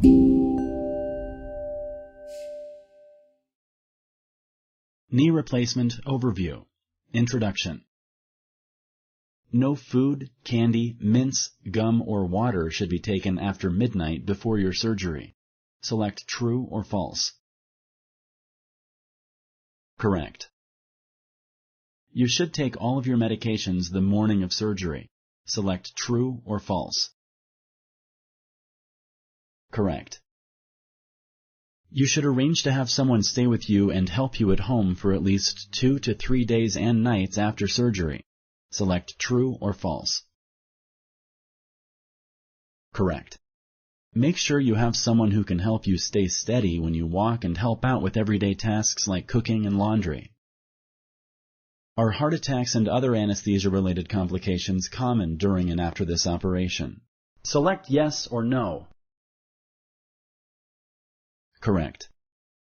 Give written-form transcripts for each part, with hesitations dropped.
Knee replacement overview. Introduction. No food, candy, mints, gum, or water should be taken after midnight before your surgery. Select true or false. Correct. You should take all of your medications the morning of surgery. Select true or false. Correct. You should arrange to have someone stay with you and help you at home for at least 2 to 3 days and nights after surgery. Select true or false. Correct. Make sure you have someone who can help you stay steady when you walk and help out with everyday tasks like cooking and laundry. Are heart attacks and other anesthesia-related complications common during and after this operation? Select yes or no. Correct.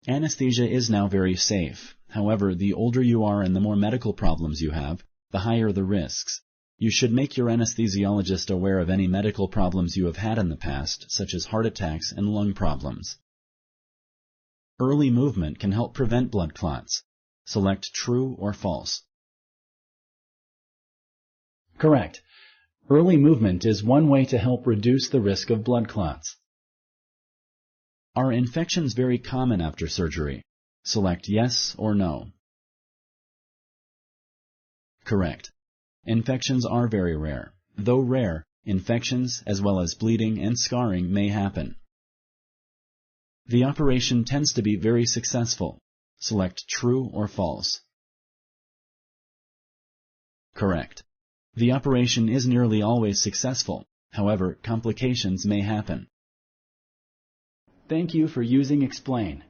Anesthesia is now very safe. However, the older you are and the more medical problems you have, the higher the risks. You should make your anesthesiologist aware of any medical problems you have had in the past, such as heart attacks and lung problems. Early movement can help prevent blood clots. Select true or false. Correct. Early movement is one way to help reduce the risk of blood clots. Are infections very common after surgery? Select yes or no. Correct. Infections are very rare. Though rare, infections as well as bleeding and scarring may happen. The operation tends to be very successful. Select true or false. Correct. The operation is nearly always successful. However, complications may happen. Thank you for using Explain.